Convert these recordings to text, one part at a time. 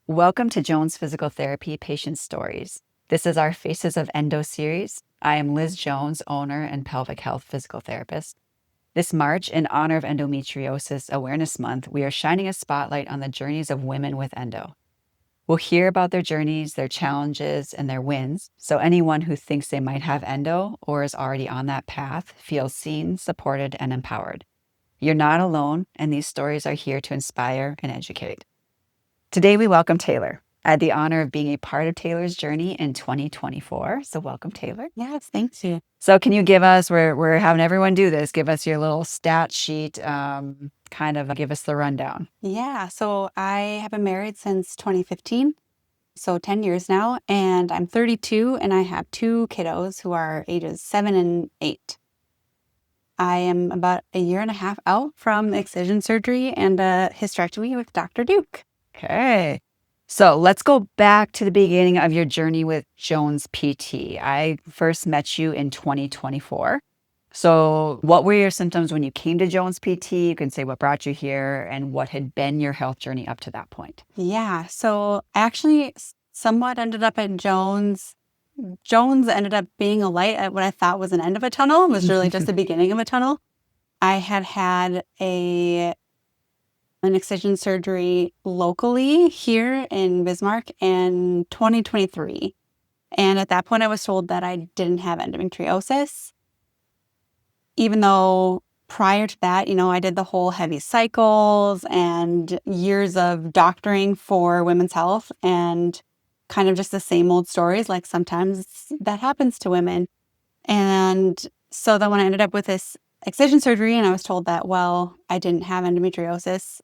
Welcome to Jones Physical Therapy Patient Stories. This is our Faces of Endo series. I am Liz Jones, owner and pelvic health physical therapist. This March, in honor of Endometriosis Awareness Month, we are shining a spotlight on the journeys of women with endo. We'll hear about their journeys, their challenges, and their wins, so anyone who thinks they might have endo or is already on that path feels seen, supported, and empowered. You're not alone, and these stories are here to inspire and educate. Today, we welcome Taylor. I had the honor of being a part of Taylor's journey in 2024. So welcome, Taylor. Yes, thank you. So can you give us, we're having everyone do this, give us your little stat sheet, kind of give us the rundown. Yeah, so I have been married since 2015, so 10 years now, and I'm 32 and I have two kiddos who are ages 7 and 8. I am about a year and a half out from excision surgery and a hysterectomy with Dr. Duke. Okay. So let's go back to the beginning of your journey with Jones PT. I first met you in 2024. So what were your symptoms when you came to Jones PT? You can say what brought you here and what had been your health journey up to that point. Yeah, so I actually somewhat ended up at Jones. Jones ended up being a light at what I thought was an end of a tunnel. It was really just the beginning of a tunnel. I had an excision surgery locally here in Bismarck in 2023. And at that point, I was told that I didn't have endometriosis, even though prior to that, I did the whole heavy cycles and years of doctoring for women's health and kind of just the same old stories. Like sometimes that happens to women. And so then when I ended up with this excision surgery and I was told that, well, I didn't have endometriosis,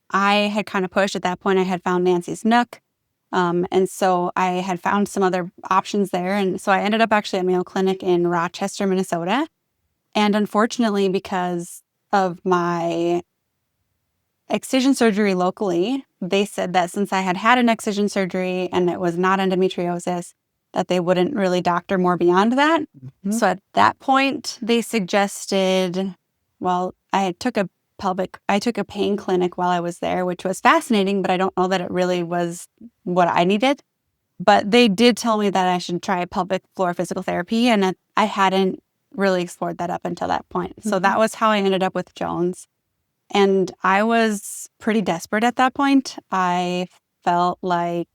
I had kind of pushed at that point. I had found Nancy's Nook. And so I had found some other options there. And so I ended up actually at Mayo Clinic in Rochester, Minnesota. And unfortunately, because of my excision surgery locally, they said that since I had had an excision surgery and it was not endometriosis, that they wouldn't really doctor more beyond that. Mm-hmm. So at that point, they suggested, well, I took a pain clinic while I was there, which was fascinating, but I don't know that it really was what I needed. But they did tell me that I should try pelvic floor physical therapy, and I hadn't really explored that up until that point. So that was how I ended up with Jones. And I was pretty desperate at that point. I felt like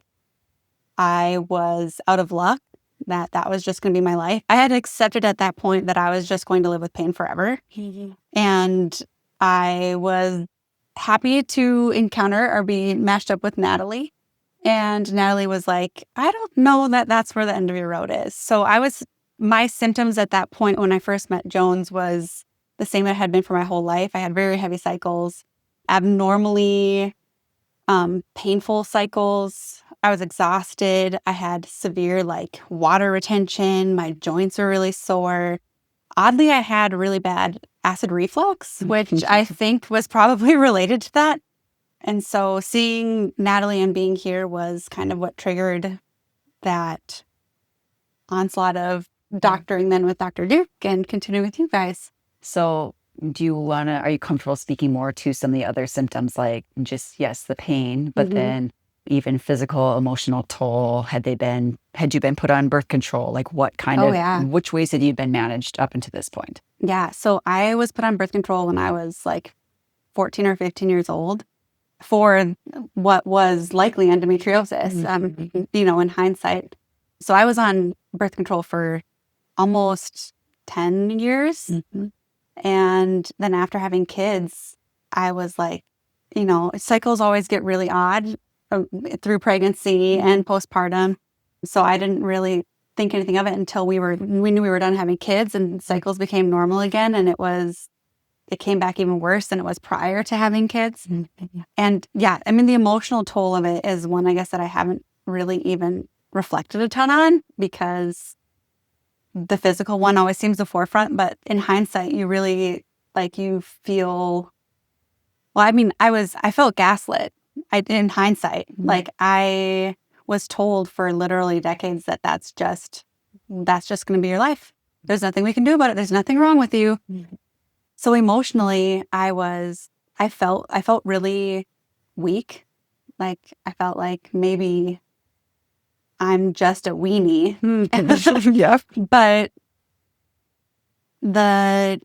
I was out of luck, that was just going to be my life. I had accepted at that point that I was just going to live with pain forever. And I was happy to encounter or be matched up with Natalie. And Natalie was like, I don't know that that's where the end of your road is. So my symptoms at that point when I first met Jones was the same that had been for my whole life. I had very heavy cycles, abnormally painful cycles. I was exhausted. I had severe water retention. My joints were really sore. Oddly, I had really bad acid reflux, which I think was probably related to that. And so seeing Natalie and being here was kind of what triggered that onslaught of doctoring then with Dr. Duke and continuing with you guys. So are you comfortable speaking more to some of the other symptoms, like just, yes, the pain, but then even physical, emotional toll? Had you been put on birth control? Like what kind of, which ways had you been managed up until this point? Yeah. So I was put on birth control when I was 14 or 15 years old for what was likely endometriosis, in hindsight. So I was on birth control for almost 10 years. And then after having kids, I was cycles always get really odd through pregnancy and postpartum. So I didn't really think anything of it until we knew we were done having kids and cycles became normal again. And it came back even worse than it was prior to having kids. And yeah, I mean, the emotional toll of it is one, I guess, that I haven't really even reflected a ton on because the physical one always seems the forefront. But in hindsight, you really you feel, well, I mean, I felt gaslit in hindsight. I was told for literally decades that that's just going to be your life. There's nothing we can do about it. There's nothing wrong with you. So emotionally, I felt really weak. Like, I felt like maybe I'm just a weenie. Yeah. But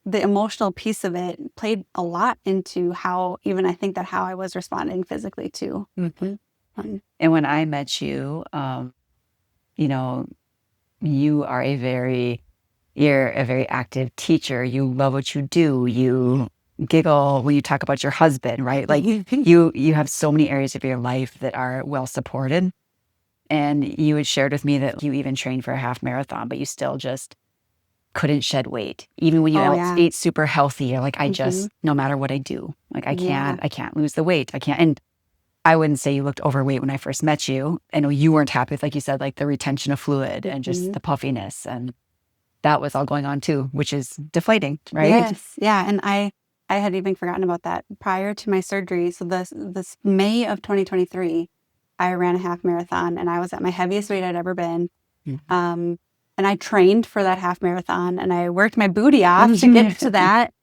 the emotional piece of it played a lot into how I was responding physically too. Mm-hmm. Um, And when I met you, you know, you are you're a very active teacher. You love what you do. You giggle when you talk about your husband, right? Like you have so many areas of your life that are well supported. And you had shared with me that you even trained for a half marathon, but you still just couldn't shed weight. Even when you oh yeah. ate super healthy, you're like, Hmm. no matter what I do, like Yeah. I can't lose the weight. I can't. And I wouldn't say you looked overweight when I first met you. I know you weren't happy with, like you said, like the retention of fluid and just Hmm. the puffiness. And that was all going on too, which is deflating, right? Yes. Yeah. And I had even forgotten about that prior to my surgery. So this May of 2023, I ran a half marathon and I was at my heaviest weight I'd ever been. Mhm. Um, and I trained for that half marathon and I worked my booty off to get to that.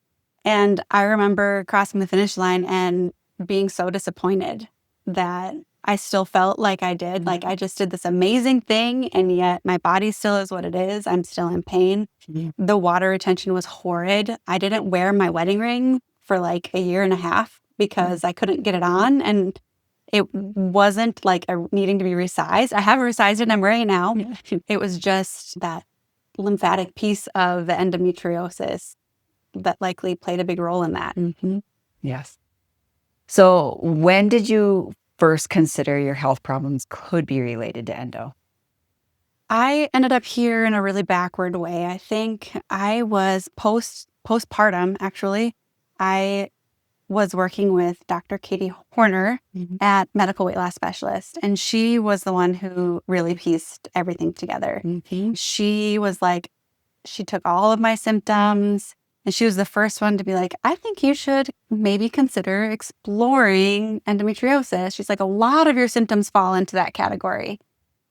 And I remember crossing the finish line and being so disappointed that I still felt like I did. Like I just did this amazing thing, and yet my body still is what it is. I'm still in pain. Mhm. The water retention was horrid. I didn't wear my wedding ring for like a year and a half because I couldn't get it on. And it wasn't like needing to be resized. I have resized it and I'm wearing it now. It was just that lymphatic piece of the endometriosis that likely played a big role in that. Mhm. Yes. So when did you first consider your health problems could be related to endo? I ended up here in a really backward way. I think I was postpartum actually. I was working with Dr. Katie Horner Mhm. at Medical Weight Loss Specialist, and she was the one who really pieced everything together. Mhm. She was like, she took all of my symptoms and she was the first one to be like, I think you should maybe consider exploring endometriosis. She's like, a lot of your symptoms fall into that category.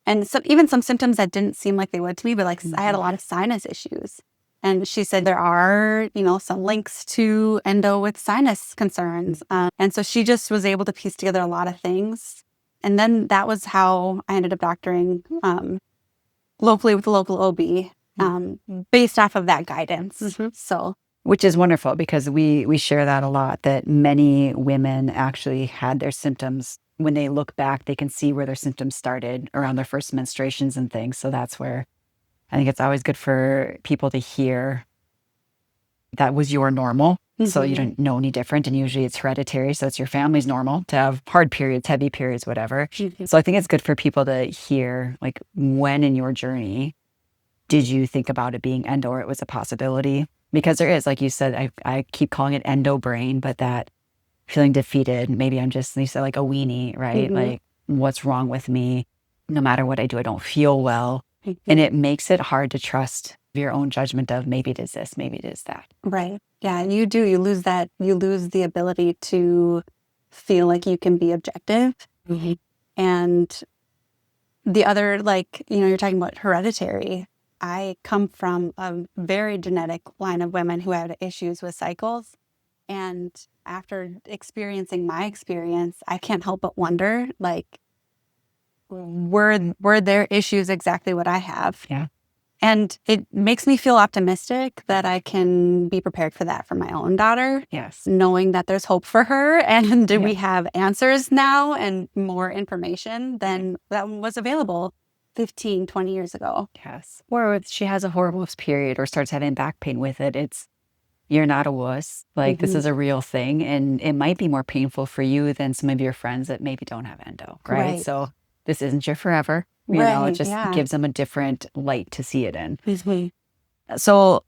And so even some symptoms that didn't seem like they would to me, but like I had a lot of sinus issues. And she said there are, some links to endo with sinus concerns. And so she just was able to piece together a lot of things. And then that was how I ended up doctoring locally with the local OB based off of that guidance. Mhm. So, Which is wonderful because we share that a lot, that many women actually had their symptoms. When they look back, they can see where their symptoms started around their first menstruations and things. So that's where I think it's always good for people to hear that was your normal. So you mhm, don't know any different. And usually it's hereditary. So it's your family's normal to have hard periods, heavy periods, whatever. mhm. So I think it's good for people to hear, like, when in your journey did you think about it being endo, or it was a possibility? Because there is, like you said, I keep calling it endo brain, but that feeling defeated. Maybe I'm just, you said, like a weenie, right? Mhm, Like, what's wrong with me? No matter what I do, I don't feel well. And mhm. it makes it hard to trust your own judgment of maybe it is this, maybe it is that. Right. Yeah, you do. You lose that. You lose the ability to feel like you can be objective. Mhm. And the other, like, you're talking about hereditary. I come from a very genetic line of women who had issues with cycles. And after experiencing my experience, I can't help but wonder, like, were their issues exactly what I have? Yeah. And it makes me feel optimistic that I can be prepared for that for my own daughter, Yes. knowing that there's hope for her and Yeah. we have answers now and more information than that was available 15, 20 years ago. Yes. Or if she has a horrible period or starts having back pain with it, you're not a wuss. Like, this Hmm. is a real thing. And it might be more painful for you than some of your friends that maybe don't have endo, right? Right. So this isn't your forever. It Right. just Yeah. gives them a different light to see it in. Mhm. So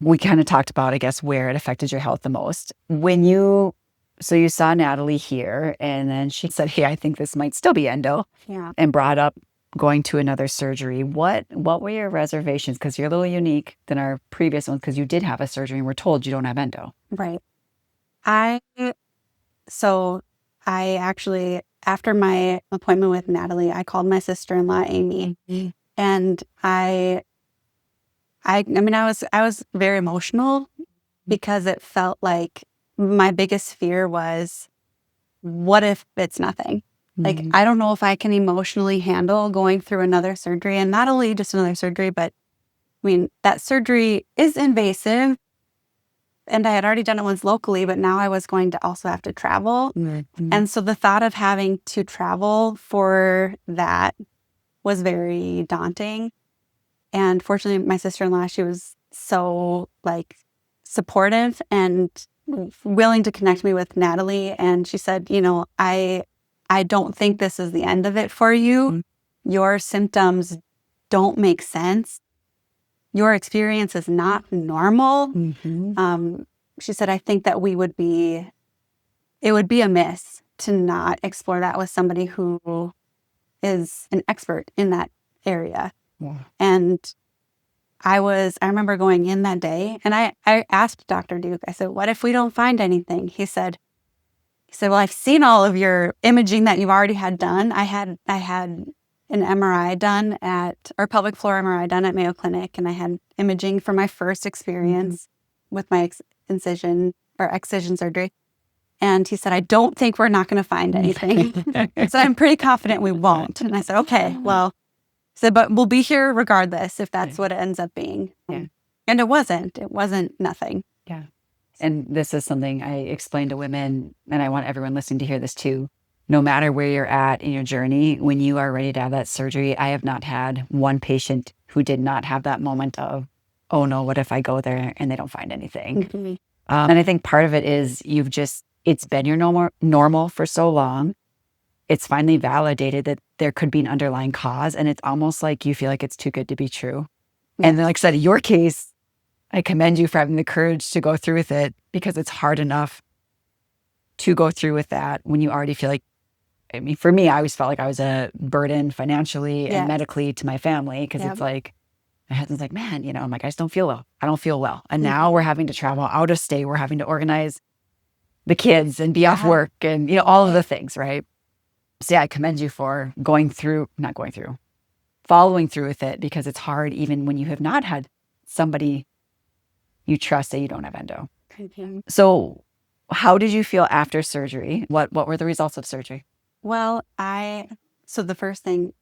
we kind of talked about, I guess, where it affected your health the most. So you saw Natalie here, and then she said, "Hey, I think this might still be endo," Yeah. and brought up going to another surgery. What were your reservations? Because you're a little unique than our previous ones, because you did have a surgery and we're told you don't have endo. Right. I, so I actually, after my appointment with Natalie, I called my sister-in-law, Amy, Mhm. and I was very emotional because it felt like my biggest fear was what if it's nothing? Like, I don't know if I can emotionally handle going through another surgery, and not only just another surgery, but I mean, that surgery is invasive, and I had already done it once locally, but now I was going to also have to travel. And so the thought of having to travel for that was very daunting. And fortunately, my sister-in-law, she was so like supportive and willing to connect me with Natalie. And she said, you know, I don't think this is the end of it for you. Your symptoms don't make sense. Your experience is not normal. She said, I think that it would be amiss to not explore that with somebody who is an expert in that area. And I remember going in that day, and I asked Dr. Duke, I said, what if we don't find anything? He said, well, I've seen all of your imaging that you've already had done. I had an MRI done or pelvic floor MRI done at Mayo Clinic, and I had imaging for my first experience with my excision surgery. And he said, I don't think we're not going to find anything. So I'm pretty confident we won't. And I said, okay, well, but we'll be here regardless if that's what it ends up being. And it wasn't nothing. Yeah. And this is something I explain to women, and I want everyone listening to hear this too. No matter where you're at in your journey, when you are ready to have that surgery, I have not had one patient who did not have that moment of, oh no, what if I go there and they don't find anything? And I think part of it is it's been your normal for so long. It's finally validated that there could be an underlying cause, and it's almost like you feel like it's too good to be true. And then, like I said, in your case, I commend you for having the courage to go through with it, because it's hard enough to go through with that when you already feel like, I mean, for me, I always felt like I was a burden financially and medically to my family, because it's like, my husband's like, man, you know, I'm like, I just don't feel well. I don't feel well. And now we're having to travel out of state. We're having to organize the kids and be off work and, you know, all of the things, right? So yeah, I commend you for following through with it, because it's hard even when you have not had somebody you trust say you don't have endo. So how did you feel after surgery? What were the results of surgery? Well, so the first thing,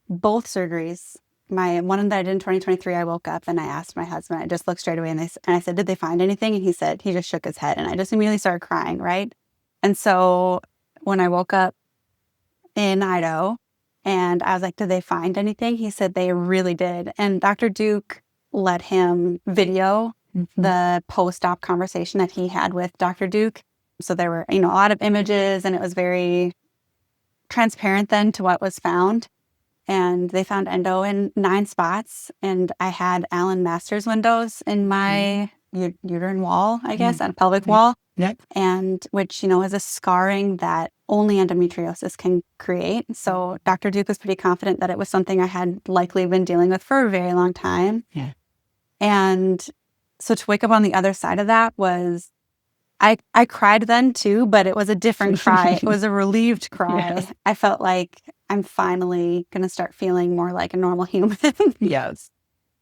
both surgeries, my one that I did in 2023, I woke up and I asked my husband, I just looked straight away and I said, did they find anything? And he just shook his head, and I just immediately started crying, right? And so when I woke up in Idaho and I was like, did they find anything? He said they really did. And Dr. Duke let him video the post-op conversation that he had with Dr. Duke. So there were, you know, a lot of images, and it was very transparent then to what was found. And they found endo in 9 spots. And I had Allen Masters windows in my uterine wall, I guess, and pelvic wall. And which, you know, is a scarring that only endometriosis can create. So Dr. Duke was pretty confident that it was something I had likely been dealing with for a very long time. And so to wake up on the other side of that was, I cried then too, but it was a different cry. It was a relieved cry. I felt like I'm finally going to start feeling more like a normal human.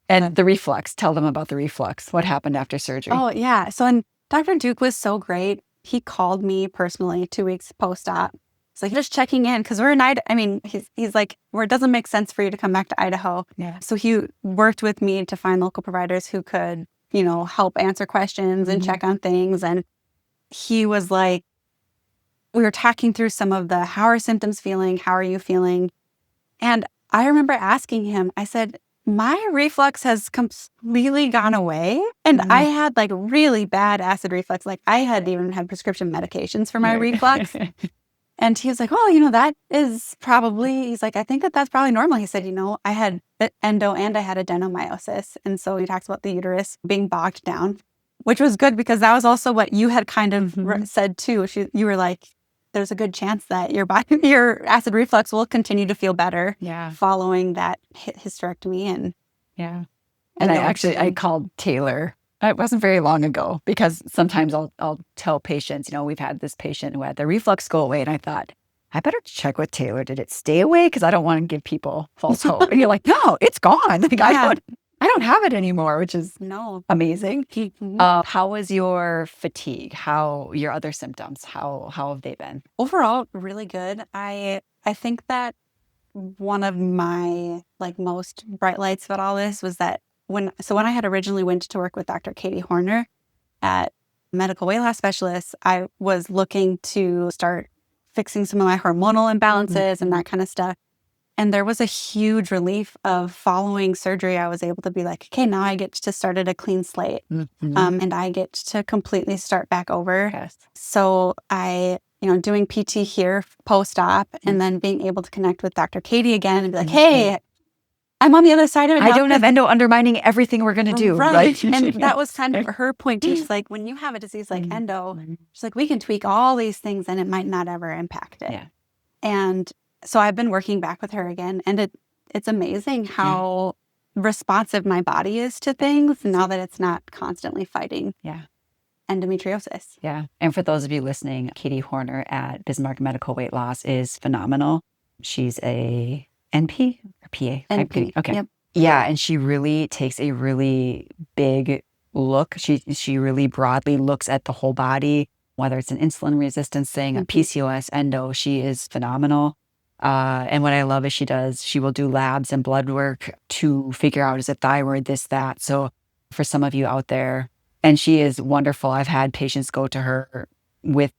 And the reflux, tell them about the reflux. What happened after surgery? Oh, yeah. So, and Dr. Duke was so great. He called me personally 2 weeks post-op. He's like, just checking in, because we're in Idaho. I mean, he's like, where it doesn't make sense for you to come back to Idaho. So he worked with me to find local providers who could, you know, help answer questions and check on things. And he was like, we were talking through some of the, how are symptoms feeling? How are you feeling? And I remember asking him, I said, my reflux has completely gone away. And I had like really bad acid reflux. Like I had even had prescription medications for my reflux. And he was like, oh, you know, he's like, I think that's probably normal. He said, you know, I had endo and I had adenomyosis. And so he talks about the uterus being bogged down, which was good, because that was also what you had kind of said too. You were like, there's a good chance that your acid reflux will continue to feel better following that hysterectomy. And I called Taylor. It wasn't very long ago, because sometimes I'll tell patients, you know, we've had this patient who had the reflux go away, and I thought, I better check with Taylor. Did it stay away? Because I don't want to give people false hope. And you're like, no, it's gone. Like, I I don't have it anymore, which is No. amazing. Mhm. How was your fatigue? How your other symptoms? How have they been? Overall, really good. I think that one of my like most bright lights about all this was that when I had originally went to work with Dr. Katie Horner at medical weight loss specialist, I was looking to start fixing some of my hormonal imbalances and that kind of stuff. And there was a huge relief of following surgery. I was able to be like, okay, now I get to start at a clean slate. And I get to completely start back over. Yes. So doing PT here post-op and then being able to connect with Dr. Katie again and be like, hey, I'm on the other side of it I now. don't have endo undermining everything we're going to do. Right. And that was kind of her point too. She's like, when you have a disease like endo, she's like, we can tweak all these things and it might not ever impact it. Yeah. And so I've been working back with her again. And it's amazing how responsive my body is to things now that it's not constantly fighting endometriosis. Yeah. And for those of you listening, Katie Horner at Bismarck Medical Weight Loss is phenomenal. She's a NP or PA? NP. Okay. Yep. Yeah. And she really takes a really big look. She really broadly looks at the whole body, whether it's an insulin resistance thing, a PCOS, endo. She is phenomenal. And what I love is she will do labs and blood work to figure out, is it thyroid, this, that. So for some of you out there, and she is wonderful. I've had patients go to her with,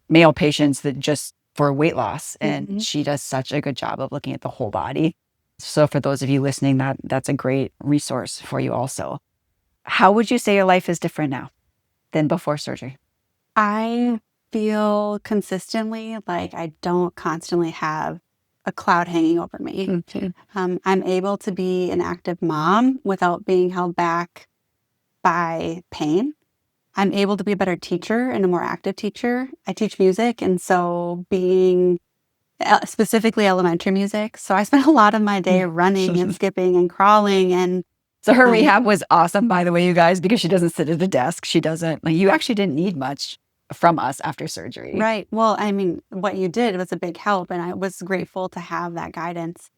male patients that just for weight loss, and she does such a good job of looking at the whole body. So for those of you listening, that's a great resource for you also. How would you say your life is different now than before surgery? I feel consistently like I don't constantly have a cloud hanging over me. I'm able to be an active mom without being held back by pain. I'm able to be a better teacher and a more active teacher. I teach music, and so being specifically elementary music. So I spent a lot of my day running and skipping and crawling. And so her rehab was awesome, by the way, you guys, because she doesn't sit at a desk. She doesn't, you actually didn't need much from us after surgery. Right. Well, I mean, what you did was a big help, and I was grateful to have that guidance.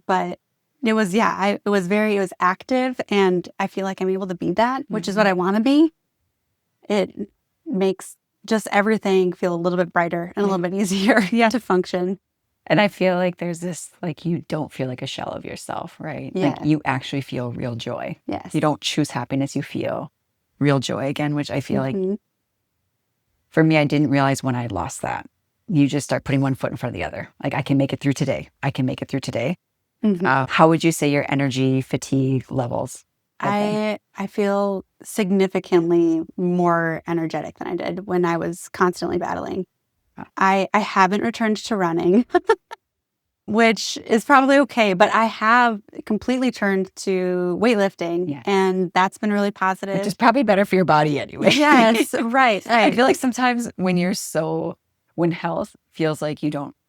But it was, it was active, and I feel like I'm able to be that, which is what I want to be. It makes just everything feel a little bit brighter and a little bit easier to function. And I feel like there's this, like, you don't feel like a shell of yourself, right? Yeah. Like you actually feel real joy. Yes. You don't choose happiness, you feel real joy again, which I feel like for me, I didn't realize when I had lost that. You just start putting one foot in front of the other. Like, I can make it through today. I can make it through today. How would you say your energy fatigue levels? I feel significantly more energetic than I did when I was constantly battling. I haven't returned to running, which is probably okay, but I have completely turned to weightlifting, and that's been really positive. Which is probably better for your body anyway. Yes, right. I feel like sometimes when health feels like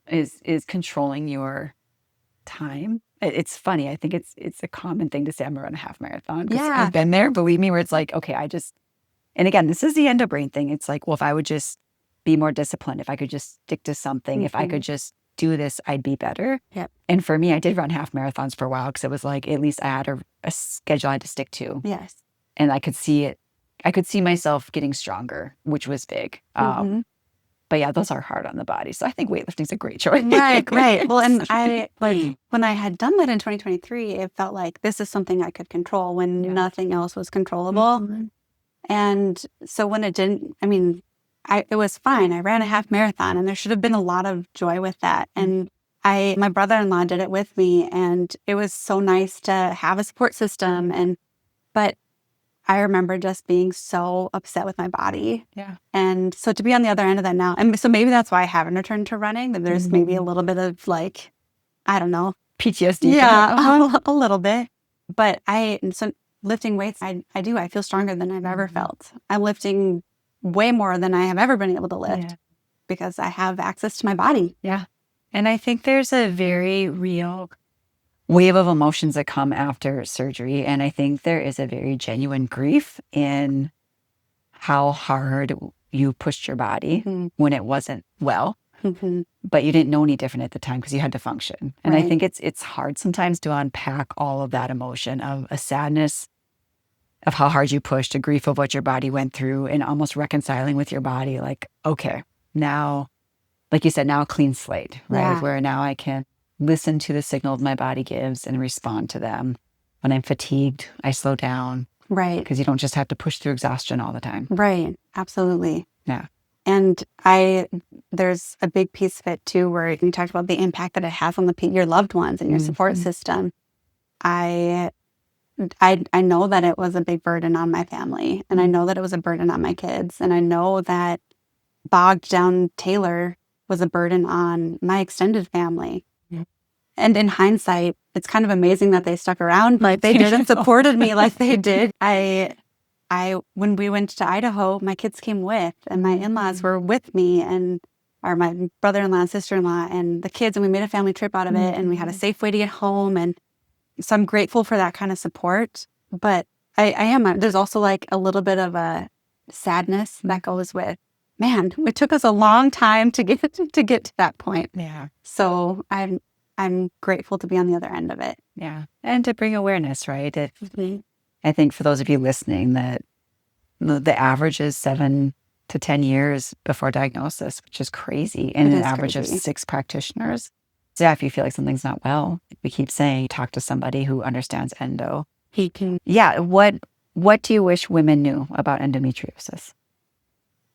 is controlling your time. It's funny. I think it's a common thing to say, I'm gonna run a half marathon. Yeah. I've been there, believe me, where it's like, okay, and again, this is the endo brain thing. It's like, well, if I would just be more disciplined, if I could just stick to something, if I could just do this, I'd be better. Yep. And for me, I did run half marathons for a while because it was like, at least I had a schedule I had to stick to. Yes. And I could see it. I could see myself getting stronger, which was big. But yeah, those are hard on the body. So I think weightlifting is a great choice. Right. Well, and when I had done that in 2023, it felt like this is something I could control when nothing else was controllable. And so when it didn't, it was fine. I ran a half marathon, and there should have been a lot of joy with that. And my brother-in-law did it with me, and it was so nice to have a support system. But I remember just being so upset with my body. Yeah. And so to be on the other end of that now, and so maybe that's why I haven't returned to running, that there's maybe a little bit of like, I don't know. PTSD. Yeah, a little bit. But so lifting weights, I feel stronger than I've ever felt. I'm lifting way more than I have ever been able to lift because I have access to my body. Yeah. And I think there's a very real wave of emotions that come after surgery. And I think there is a very genuine grief in how hard you pushed your body when it wasn't well. Mhm. but you didn't know any different at the time because you had to function. And I Right. think it's hard sometimes to unpack all of that emotion of a sadness of how hard you pushed, a grief of what your body went through, and almost reconciling with your body. Like, okay, now, like you said, now a clean slate, right? Yeah. Where now I can listen to the signals my body gives and respond to them. When I'm fatigued, I slow down Right. because you don't just have to push through exhaustion all the time. Right. Absolutely. Yeah. And there's a big piece of it too, where you talked about the impact that it has on your loved ones and your support Mhm. system. I, I know that it was a big burden on my family, and I know that it was a burden on my kids, and I know that bogged down Taylor was a burden on my extended family. Yeah. And in hindsight, it's kind of amazing that they stuck around like they did and supported me like they did. When we went to Idaho, my kids came with, and my in-laws were with me, and or my brother-in-law and sister-in-law and the kids, and we made a family trip out of it, and we had a safe way to get home. And so I'm grateful for that kind of support. But there's also like a little bit of a sadness that goes with, man, it took us a long time to get to that point. Yeah. So I'm grateful to be on the other end of it. Yeah. And to bring awareness, right? Mhm. I think for those of you listening, that the average is 7 to 10 years before diagnosis, which is crazy. And It an is average of crazy. 6 practitioners. So yeah, if you feel like something's not well, we keep saying talk to somebody who understands endo. He can. Yeah. What do you wish women knew about endometriosis?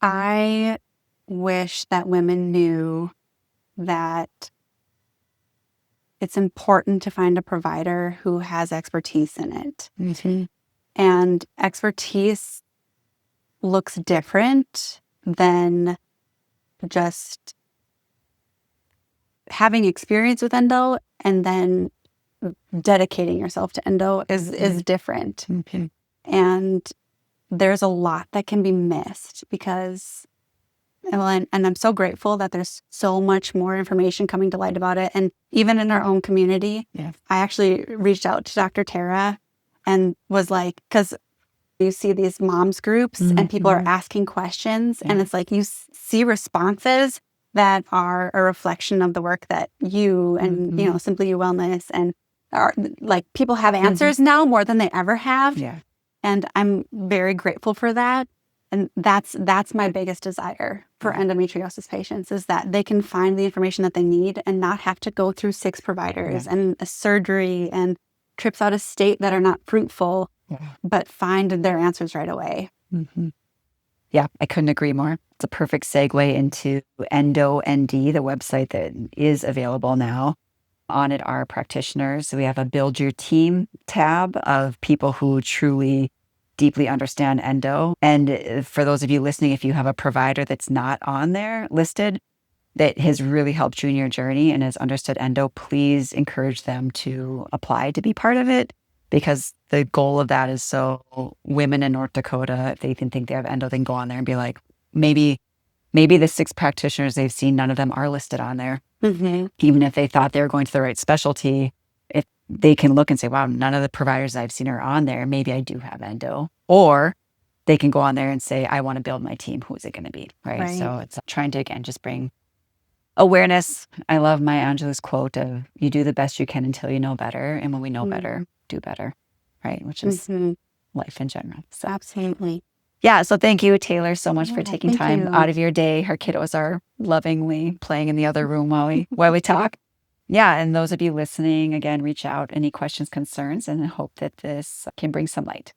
I wish that women knew that it's important to find a provider who has expertise in it. Mm-hmm. And expertise looks different than just having experience with endo, and then dedicating yourself to endo is different. Okay. And there's a lot that can be missed because, well, and I'm so grateful that there's so much more information coming to light about it. And even in our own community, Yeah. I actually reached out to Dr. Tara and was like, because you see these moms groups and people are asking questions, and it's like you see responses that are a reflection of the work that you and, Simply You Wellness and are like people have answers now more than they ever have. Yeah. And I'm very grateful for that. And that's my biggest desire for endometriosis patients, is that they can find the information that they need and not have to go through 6 providers and a surgery and trips out of state that are not fruitful, but find their answers right away. Mm-hmm. Yeah, I couldn't agree more. It's a perfect segue into Endo ND, the website that is available now. On it are practitioners. So we have a Build Your Team tab of people who truly deeply understand endo. And for those of you listening, if you have a provider that's not on there listed that has really helped you in your journey and has understood endo, please encourage them to apply to be part of it, because the goal of that is so women in North Dakota, if they even think they have endo, they can go on there and be like, maybe the 6 practitioners they've seen, none of them are listed on there. Mm-hmm. Even if they thought they were going to the right specialty, if they can look and say, wow, none of the providers I've seen are on there, maybe I do have endo. Or they can go on there and say, I want to build my team. Who is it going to be? Right. So it's trying to, again, just bring awareness. I love Maya Angelou's quote of, you do the best you can until you know better. And when we know better, do better. Right. Which is life in general. So. Absolutely. Yeah. So thank you, Taylor, so much for taking thank time you. out of your day. Her kiddos are lovingly playing in the other room while we talk. Yeah. And those of you listening, again, reach out, any questions, concerns, and I hope that this can bring some light.